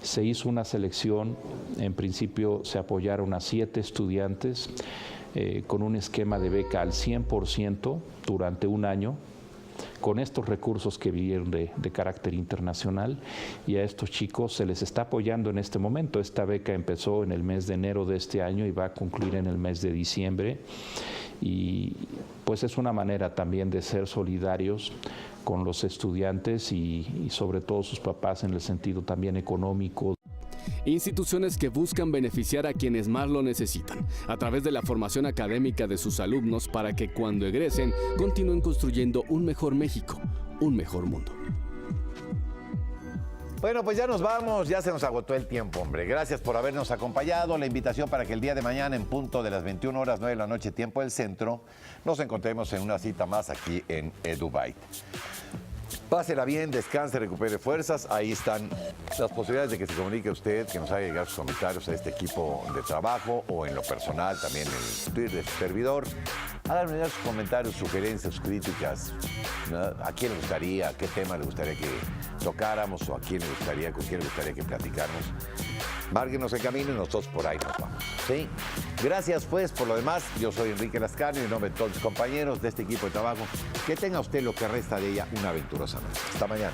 Se hizo una selección, en principio se apoyaron a 7 estudiantes con un esquema de beca al 100% durante un año, con estos recursos que vinieron de carácter internacional, y a estos chicos se les está apoyando en este momento. Esta beca empezó en el mes de enero de este año y va a concluir en el mes de diciembre, y pues es una manera también de ser solidarios con los estudiantes y sobre todo sus papás en el sentido también económico. Instituciones que buscan beneficiar a quienes más lo necesitan, a través de la formación académica de sus alumnos para que cuando egresen continúen construyendo un mejor México, un mejor mundo. Bueno, pues ya nos vamos, ya se nos agotó el tiempo, hombre. Gracias por habernos acompañado. La invitación para que el día de mañana, en punto de las 21 horas, 9 de la noche, tiempo del centro, nos encontremos en una cita más aquí en EduByte. Pásela bien, descanse, recupere fuerzas. Ahí están las posibilidades de que se comunique usted, que nos haga llegar sus comentarios a este equipo de trabajo o en lo personal, también en el Twitter de su servidor. Háganme sus comentarios, sugerencias, críticas. ¿No? ¿A quién le gustaría? ¿Qué tema le gustaría que tocáramos? ¿O a quién le gustaría, con quién le gustaría que platicáramos? Márquenos el camino y nosotros por ahí nos vamos. ¿Sí? Gracias, pues, por lo demás. Yo soy Enrique Lascano y en nombre de todos mis compañeros de este equipo de trabajo, que tenga usted lo que resta de ella una aventurosa noche. Hasta mañana.